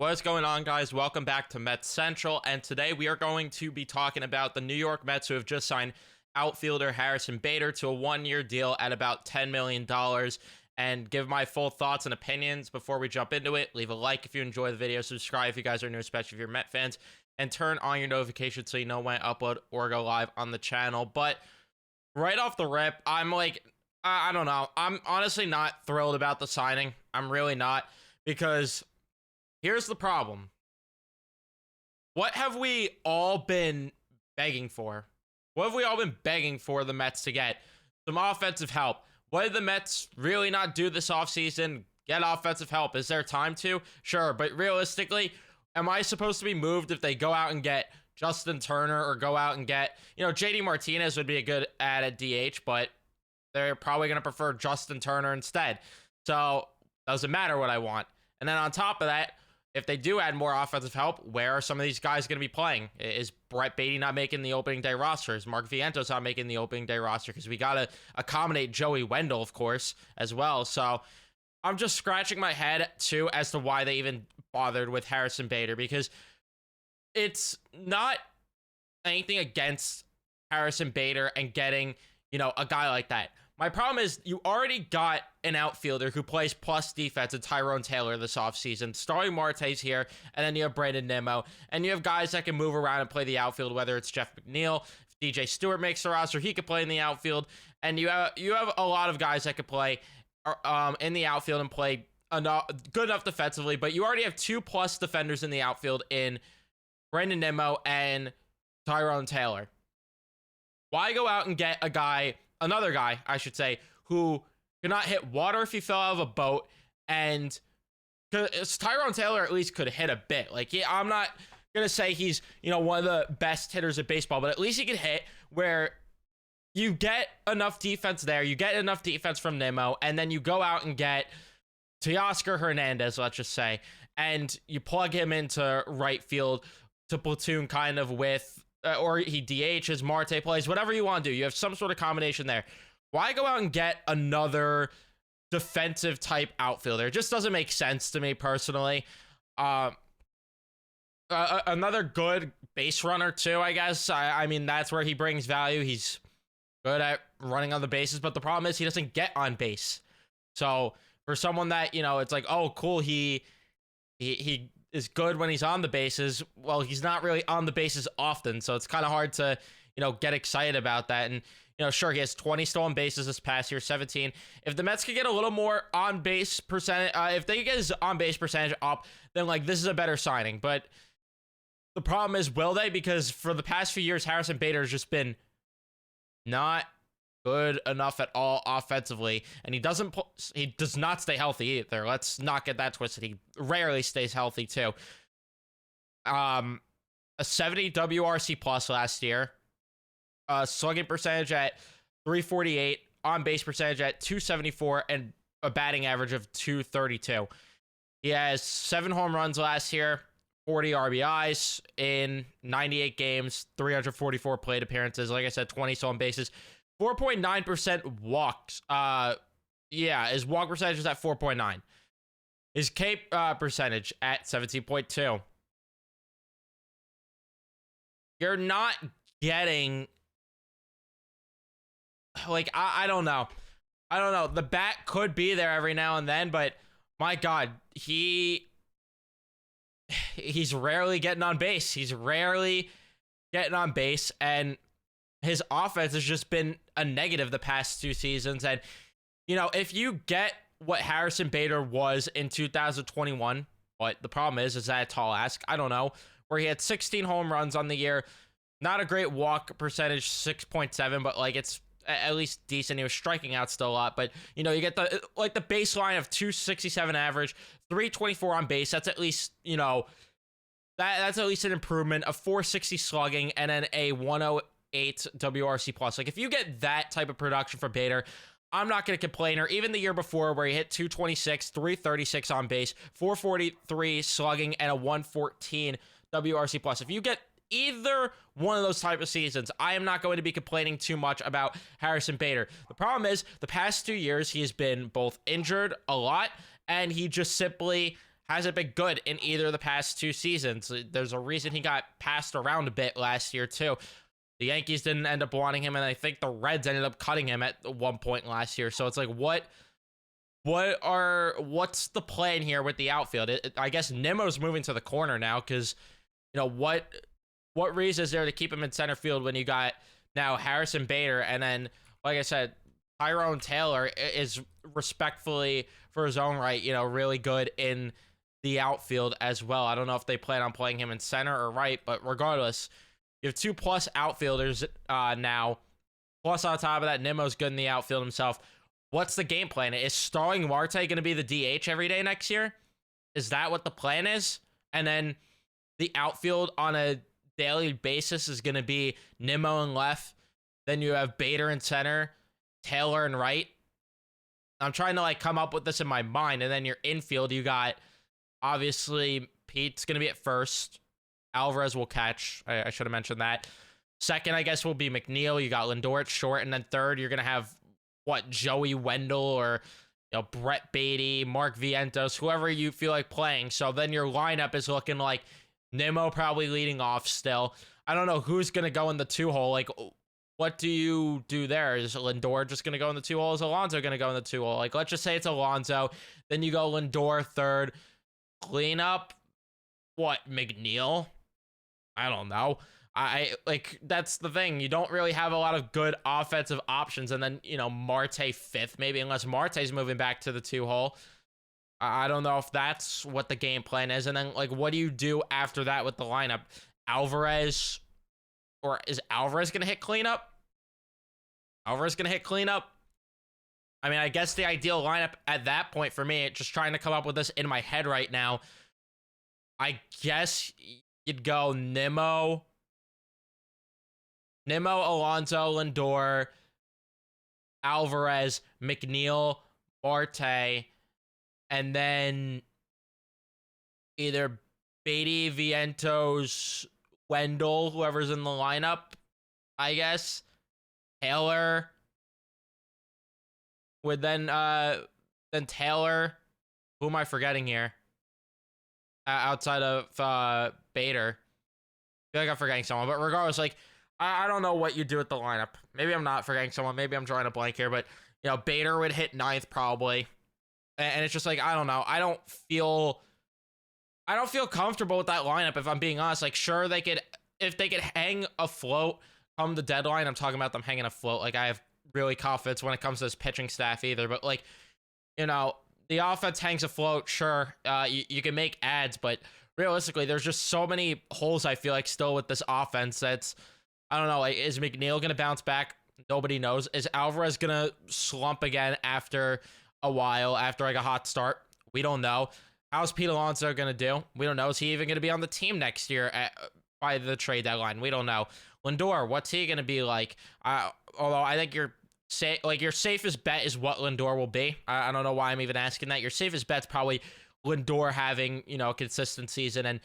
What's going on, guys? Welcome back to Mets Central, and today we are going to be talking about the New York Mets, who have just signed outfielder Harrison Bader to a one-year deal at about $10 million, and give my full thoughts and opinions. Before we jump into it, leave a like if you enjoy the video, subscribe if you guys are new, especially if you're Met fans, and turn on your notifications so you know when I upload or go live on the channel. But right off the rip, I'm like, I don't know. I'm honestly not thrilled about the signing. I'm really not, because here's the problem. What have we all been begging for? What have we all been begging for the Mets to get? Some offensive help. What did the Mets really not do this offseason? Get offensive help. Is there time to? Sure, but realistically, am I supposed to be moved if they go out and get Justin Turner or go out and get, JD Martinez would be a good add at DH, but they're probably going to prefer Justin Turner instead. So, doesn't matter what I want. And then on top of that, if they do add more offensive help, where are some of these guys going to be playing? Is Brett Beatty not making the opening day roster? Is Mark Vientos not making the opening day roster? Because we got to accommodate Joey Wendell, of course, as well. So I'm just scratching my head, too, as to why they even bothered with Harrison Bader. Because it's not anything against Harrison Bader and getting, a guy like that. My problem is you already got an outfielder who plays plus defense in Tyrone Taylor this offseason. Starling Marte's here, and then you have Brandon Nimmo, and you have guys that can move around and play the outfield, whether it's Jeff McNeil, if DJ Stewart makes the roster, he could play in the outfield, and you have a lot of guys that could play in the outfield and play good enough defensively, but you already have 2+ defenders in the outfield in Brandon Nimmo and Tyrone Taylor. Why go out and get another guy, I should say, who could not hit water if he fell out of a boat, and Tyrone Taylor at least could hit a bit. I'm not gonna say he's one of the best hitters of baseball, but at least he could hit, where you get enough defense there, you get enough defense from Nimmo, and then you go out and get Teoscar Hernandez, let's just say, and you plug him into right field to platoon kind of with, or he DHs, Marte plays, whatever you want to do. You have some sort of combination there. Why go out and get another defensive type outfielder? It just doesn't make sense to me personally. Another good base runner too, I guess. I mean, that's where he brings value. He's good at running on the bases, but the problem is he doesn't get on base. So for someone that, it's like, oh, cool, he is good when he's on the bases. Well, he's not really on the bases often, so it's kind of hard to, get excited about that. And, sure, he has 20 stolen bases this past year, 17. If the Mets could get a little more on-base percentage, if they get his on-base percentage up, then, this is a better signing. But the problem is, will they? Because for the past few years, Harrison Bader has just been not good enough at all offensively, and he does not stay healthy either. Let's not get that twisted. He rarely stays healthy too. A 70 WRC plus last year, slugging percentage at 348, on base percentage at 274, and a batting average of 232. He has 7 home runs last year, 40 RBIs in 98 games, 344 plate appearances. Like I said, 20 stolen bases. 4.9% walks. His walk percentage is at 4.9. His K percentage at 17.2. You're not getting, I don't know. The bat could be there every now and then, but my God, he's rarely getting on base. And his offense has just been a negative the past 2 seasons. And, if you get what Harrison Bader was in 2021, but the problem is that a tall ask? I don't know. Where he had 16 home runs on the year. Not a great walk percentage, 6.7, but, it's at least decent. He was striking out still a lot. But, you get the baseline of 267 average, 324 on base. That's at least, that's at least an improvement. A 460 slugging, and then a 108 WRC plus. If you get that type of production from Bader, I'm not going to complain. Or even the year before, where he hit 226, 336 on base, 443 slugging, and a 114 WRC plus. If you get either one of those type of seasons, I am not going to be complaining too much about Harrison Bader. The problem is, the past 2 years, he has been both injured a lot, and he just simply hasn't been good in either of the past 2 seasons. There's a reason he got passed around a bit last year, too. The Yankees didn't end up wanting him, and I think the Reds ended up cutting him at one point last year. So it's like, what's the plan here with the outfield? I guess Nimmo's moving to the corner now because, what reason is there to keep him in center field when you got now Harrison Bader, and then, like I said, Tyrone Taylor is respectfully for his own right, really good in the outfield as well. I don't know if they plan on playing him in center or right, but regardless, you have 2+ outfielders now. Plus, on top of that, Nimmo's good in the outfield himself. What's the game plan? Is starring Marte going to be the DH every day next year? Is that what the plan is? And then the outfield on a daily basis is going to be Nimmo in left. Then you have Bader in center, Taylor in right. I'm trying to come up with this in my mind. And then your infield, you got obviously Pete's going to be at first. Alvarez will catch. I should have mentioned that. Second, I guess, will be McNeil. You got Lindor at short. And then third, you're going to have, Joey Wendell or Brett Beatty, Mark Vientos, whoever you feel like playing. So then your lineup is looking like Nimmo probably leading off still. I don't know who's going to go in the 2-hole. What do you do there? Is Lindor just going to go in the 2-hole? Is Alonso going to go in the 2-hole? Let's just say it's Alonso. Then you go Lindor third. Cleanup, McNeil? I don't know. That's the thing. You don't really have a lot of good offensive options. And then, Marte fifth, maybe, unless Marte's moving back to the 2-hole. I don't know if that's what the game plan is. And then, what do you do after that with the lineup? Alvarez, or is Alvarez going to hit cleanup? Alvarez going to hit cleanup? I mean, I guess the ideal lineup at that point for me, just trying to come up with this in my head right now, I guess you'd go Nimmo, Alonso, Lindor, Alvarez, McNeil, Marte, and then either Beatty, Vientos, Wendell, whoever's in the lineup, I guess. Taylor would then Taylor. Who am I forgetting here? Outside of Bader. I feel like I'm forgetting someone, but regardless, I don't know what you do with the lineup. Maybe I'm not forgetting someone. Maybe I'm drawing a blank here, but Bader would hit ninth probably, and it's just I don't know. I don't feel comfortable with that lineup if I'm being honest. Sure, if they could hang afloat come the deadline. I'm talking about them hanging afloat. I have really confidence when it comes to this pitching staff either, but the offense hangs afloat. Sure, you can make ads, but realistically, there's just so many holes I feel still with this offense that's. I don't know, is McNeil going to bounce back? Nobody knows. Is Alvarez going to slump again after a while, after a hot start? We don't know. How's Pete Alonso going to do? We don't know. Is he even going to be on the team next year by the trade deadline? We don't know. Lindor, what's he going to be like? Although I think your safest bet is what Lindor will be. I don't know why I'm even asking that. Your safest bet's probably Lindor having, a consistent season and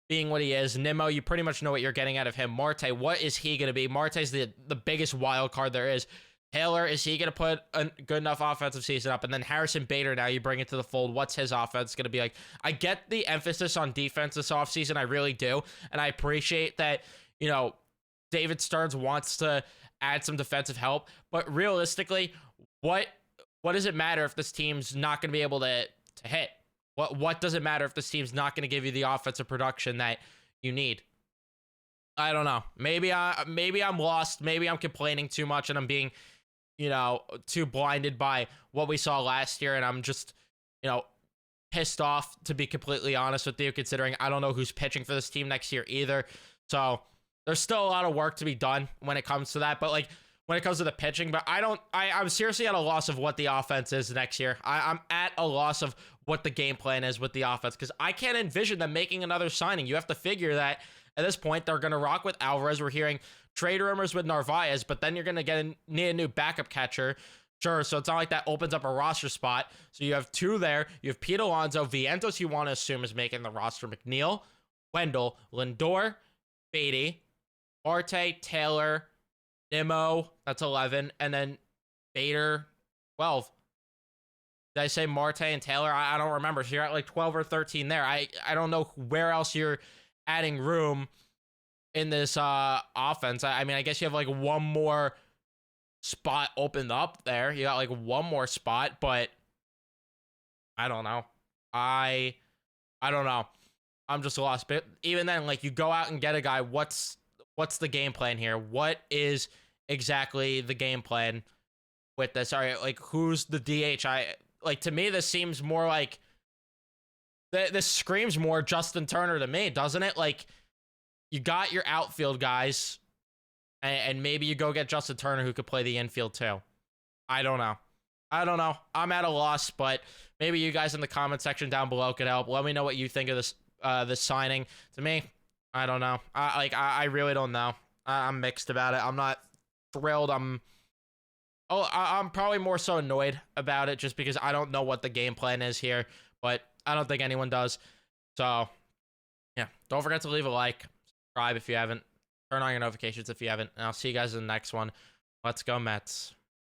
being what he is. Nimmo, you pretty much know what you're getting out of him. Marte, what is he going to be? Marte's the biggest wild card there is. Taylor, is he going to put a good enough offensive season up? And then Harrison Bader, now you bring it to the fold. What's his offense going to be like? I get the emphasis on defense this offseason. I really do. And I appreciate that, David Stearns wants to add some defensive help. But realistically, what does it matter if this team's not going to be able to hit? What does it matter if this team's not going to give you the offensive production that you need? I don't know. Maybe I'm lost. Maybe I'm complaining too much and I'm being, too blinded by what we saw last year. And I'm just, pissed off, to be completely honest with you, considering I don't know who's pitching for this team next year either. So there's still a lot of work to be done when it comes to that. But when it comes to the pitching, but I'm seriously at a loss of what the offense is next year. I'm at a loss of what the game plan is with the offense because I can't envision them making another signing. You have to figure that at this point they're going to rock with Alvarez. We're hearing trade rumors with Narvaez, but then you're going to need a new backup catcher. Sure, so it's not like that opens up a roster spot. So you have two there. You have Pete Alonso. Vientos, you want to assume, is making the roster. McNeil, Wendell, Lindor, Beatty, Marte, Taylor, Nimmo, that's 11, and then Bader, 12. Did I say Marte and Taylor? I don't remember. So you're at like 12 or 13 there. I don't know where else you're adding room in this offense. I mean, I guess you have like one more spot opened up there. You got like one more spot, but I don't know. I don't know. I'm just lost. But even then, like, you go out and get a guy. What's the game plan here? What is exactly the game plan with this? All right, like, who's the DH? Like, to me, this seems more like this screams more Justin Turner to me, doesn't it? Like, you got your outfield guys, and maybe you go get Justin Turner who could play the infield too. I don't know. I'm at a loss, but maybe you guys in the comment section down below could help. Let me know what you think of this signing. To me, I don't know. I really don't know. I'm mixed about it. I'm not thrilled. I'm probably more so annoyed about it just because I don't know what the game plan is here, but I don't think anyone does. So, yeah, don't forget to leave a like, subscribe if you haven't, turn on your notifications if you haven't, and I'll see you guys in the next one. Let's go Mets.